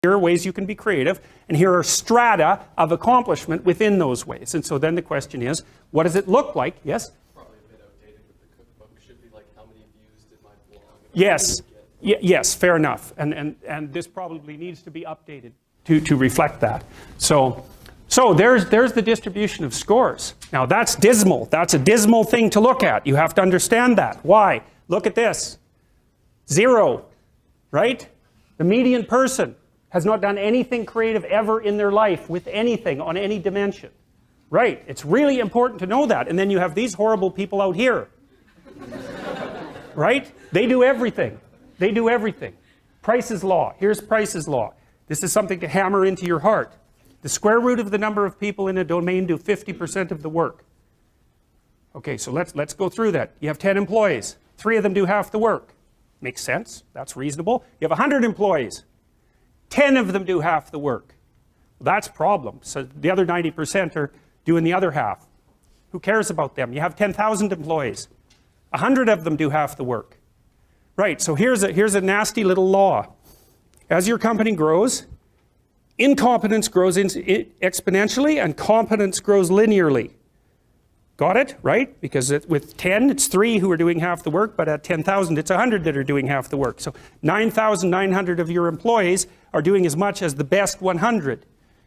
Here are ways you can be creative, and here are strata of accomplishment within those ways. And so then the question is, what does it look like? Yes? Probably a bit outdated with the cookbook. Should be like, how many views did my blog? Yes. Yes, fair enough. And this probably needs to be updated to reflect that. So there's the distribution of scores. Now that's dismal. That's a dismal thing to look at. You have to understand that. Why? Look at this. 0, right? The median person has not done anything creative ever in their life with anything on any dimension. Right? It's really important to know that. And then you have these horrible people out here. Right? They do everything. They do everything. Price's law. Here's Price's law. This is something to hammer into your heart. The square root of the number of people in a domain do 50% of the work. Okay, so let's go through that. You have 10 employees. 3 of them do half the work. Makes sense. That's reasonable. You have 100 employees. 10 of them do half the work. Well, that's a problem. So the other 90% are doing the other half. Who cares about them? You have 10,000 employees. 100 of them do half the work. Right, so here's a nasty little law. As your company grows, incompetence grows exponentially and competence grows linearly. Got it? Right? Because with 10, it's 3 who are doing half the work, but at 10,000, it's 100 that are doing half the work. So 9,900 of your employees are doing as much as the best 100.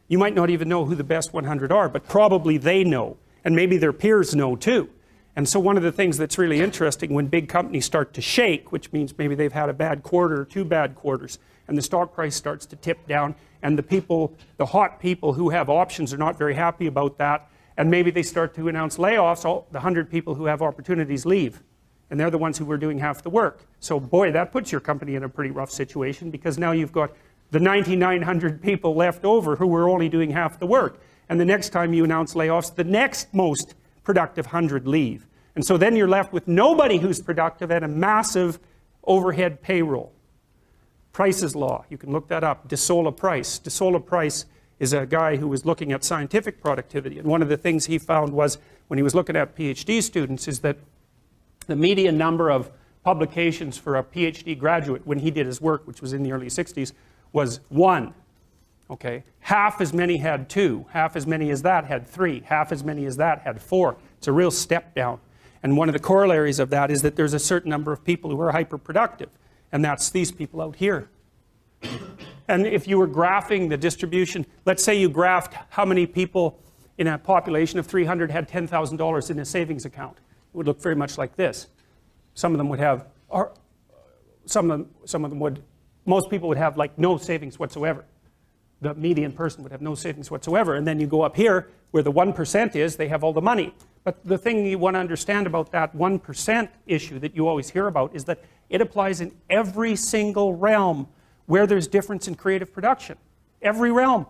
You might not even know who the best 100 are, but probably they know. And maybe their peers know too. And so one of the things that's really interesting when big companies start to shake, which means maybe they've had a bad quarter or 2 bad quarters, and the stock price starts to tip down, and the hot people who have options are not very happy about that, and maybe they start to announce layoffs, all the 100 people who have opportunities leave. And they're the ones who were doing half the work. So boy, that puts your company in a pretty rough situation, because now you've got the 9,900 people left over who were only doing half the work. And the next time you announce layoffs, the next most productive 100 leave. And so then you're left with nobody who's productive and a massive overhead payroll. Price's law, you can look that up. De Sola Price. De Sola Price is a guy who was looking at scientific productivity. And one of the things he found was, when he was looking at PhD students, is that the median number of publications for a PhD graduate when he did his work, which was in the early 60s, was 1. Okay, half as many had 2, half as many as that had 3, half as many as that had 4. It's a real step down. And one of the corollaries of that is that there's a certain number of people who are hyperproductive, and that's these people out here. And if you were graphing the distribution, let's say you graphed how many people in a population of 300 had $10,000 in a savings account. It would look very much like this. Some of them would have, or some of them would, most people would have like no savings whatsoever. The median person would have no savings whatsoever. And then you go up here where the 1% is, they have all the money. But the thing you want to understand about that 1% issue that you always hear about is that it applies in every single realm where there's difference in creative production. Every realm.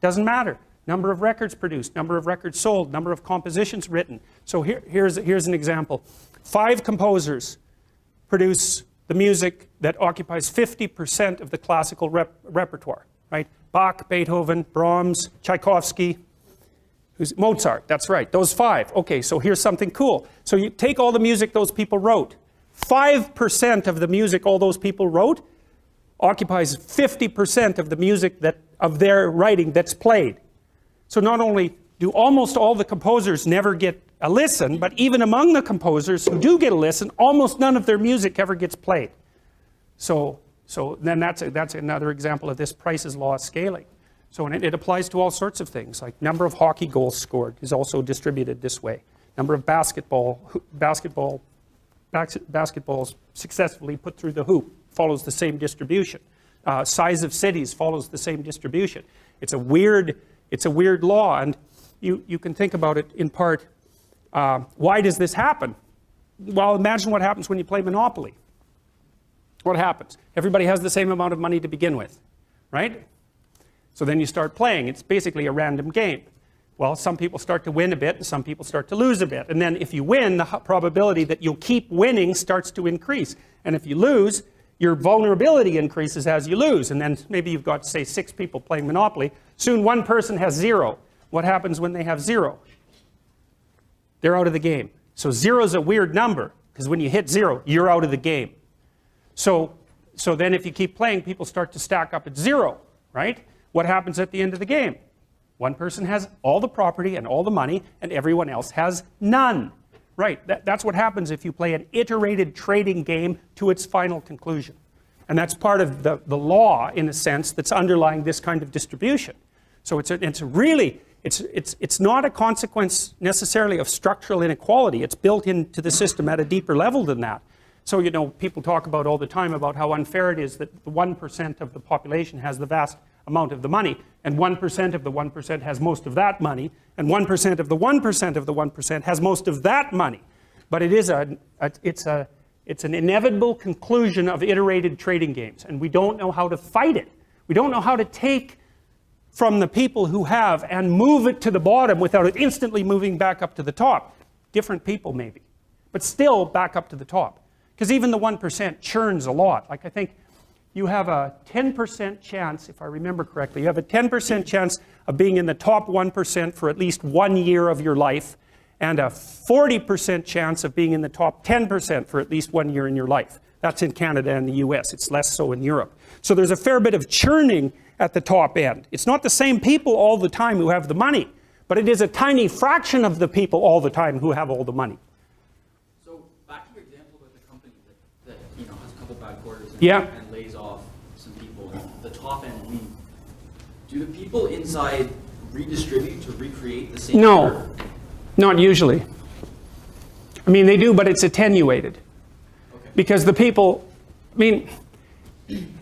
Doesn't matter. Number of records produced, number of records sold, number of compositions written. So here's an example. 5 composers produce the music that occupies 50% of the classical repertoire, right? Bach, Beethoven, Brahms, Tchaikovsky, Mozart, that's right, those 5. Okay, so here's something cool. So you take all the music those people wrote. 5% of the music all those people wrote occupies 50% of the music of their writing that's played. So not only do almost all the composers never get a listen, but even among the composers who do get a listen, almost none of their music ever gets played. So then that's another example of this Price's law of scaling. So it applies to all sorts of things, like number of hockey goals scored is also distributed this way. Number of basketballs successfully put through the hoop follows the same distribution. Size of cities follows the same distribution. It's a weird law, and you can think about it in part. Why does this happen? Well, imagine what happens when you play Monopoly. What happens? Everybody has the same amount of money to begin with, right? So then you start playing. It's basically a random game. Well, some people start to win a bit and some people start to lose a bit. And then if you win, the probability that you'll keep winning starts to increase. And if you lose, your vulnerability increases as you lose. And then maybe you've got, say, 6 people playing Monopoly. Soon one person has 0. What happens when they have 0? They're out of the game. So 0 is a weird number, because when you hit 0, you're out of the game. So then if you keep playing, people start to stack up at 0. right? What happens at the end of the game? One person has all the property and all the money, and everyone else has none. Right, that's what happens if you play an iterated trading game to its final conclusion. And that's part of the law, in a sense, that's underlying this kind of distribution. So it's not a consequence necessarily of structural inequality. It's built into the system at a deeper level than that. So, you know, people talk about all the time about how unfair it is that the 1% of the population has the vast amount of the money, and 1% of the 1% has most of that money, and 1% of the 1% of the 1% has most of that money. But it is it's an inevitable conclusion of iterated trading games, and we don't know how to fight it. We don't know how to take from the people who have and move it to the bottom without it instantly moving back up to the top. Different people maybe, but still back up to the top. Because even the 1% churns a lot. Like, I think you have a 10% chance, if I remember correctly, you have a 10% chance of being in the top 1% for at least 1 year of your life, and a 40% chance of being in the top 10% for at least 1 year in your life. That's in Canada and the US. It's less so in Europe. So there's a fair bit of churning at the top end. It's not the same people all the time who have the money, but it is a tiny fraction of the people all the time who have all the money. So back to your example with the company that you know, has a couple bad quarters and lays off some people, and the top end leave. Do the people inside redistribute to recreate the same curve? Not usually. I mean, they do, but it's attenuated. Okay. Because the people, I mean,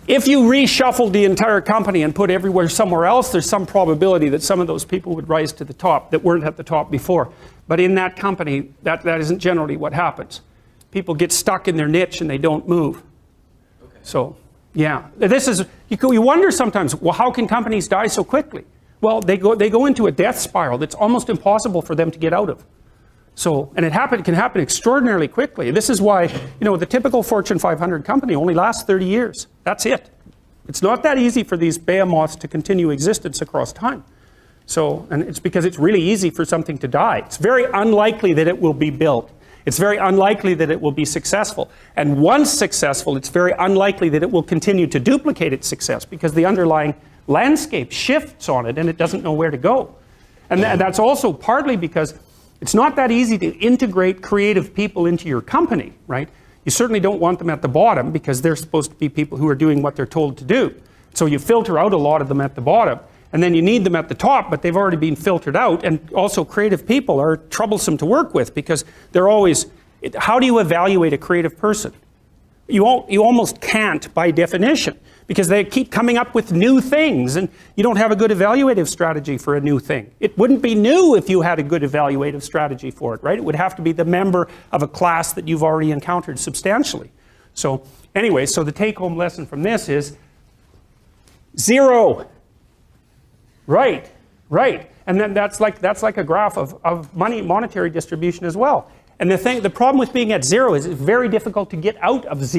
if you reshuffled the entire company and put everywhere somewhere else, there's some probability that some of those people would rise to the top that weren't at the top before. But in that company, that isn't generally what happens. People get stuck in their niche and they don't move. Okay. So, yeah. This is, you wonder sometimes, well, how can companies die so quickly? Well, they go into a death spiral that's almost impossible for them to get out of. So, and it can happen extraordinarily quickly. This is why, you know, the typical Fortune 500 company only lasts 30 years. That's it. It's not that easy for these behemoths to continue existence across time. So, and it's because it's really easy for something to die. It's very unlikely that it will be built. It's very unlikely that it will be successful. And once successful, it's very unlikely that it will continue to duplicate its success because the underlying landscape shifts on it and it doesn't know where to go. And that's also partly because it's not that easy to integrate creative people into your company, right? You certainly don't want them at the bottom because they're supposed to be people who are doing what they're told to do. So you filter out a lot of them at the bottom, and then you need them at the top, but they've already been filtered out. And also creative people are troublesome to work with because they're always, how do you evaluate a creative person? You almost can't by definition, because they keep coming up with new things and you don't have a good evaluative strategy for a new thing. It wouldn't be new if you had a good evaluative strategy for it, right? It would have to be the member of a class that you've already encountered substantially. So anyway, so the take-home lesson from this is zero. Right. And then that's like a graph of monetary distribution as well. And the problem with being at zero is it's very difficult to get out of zero.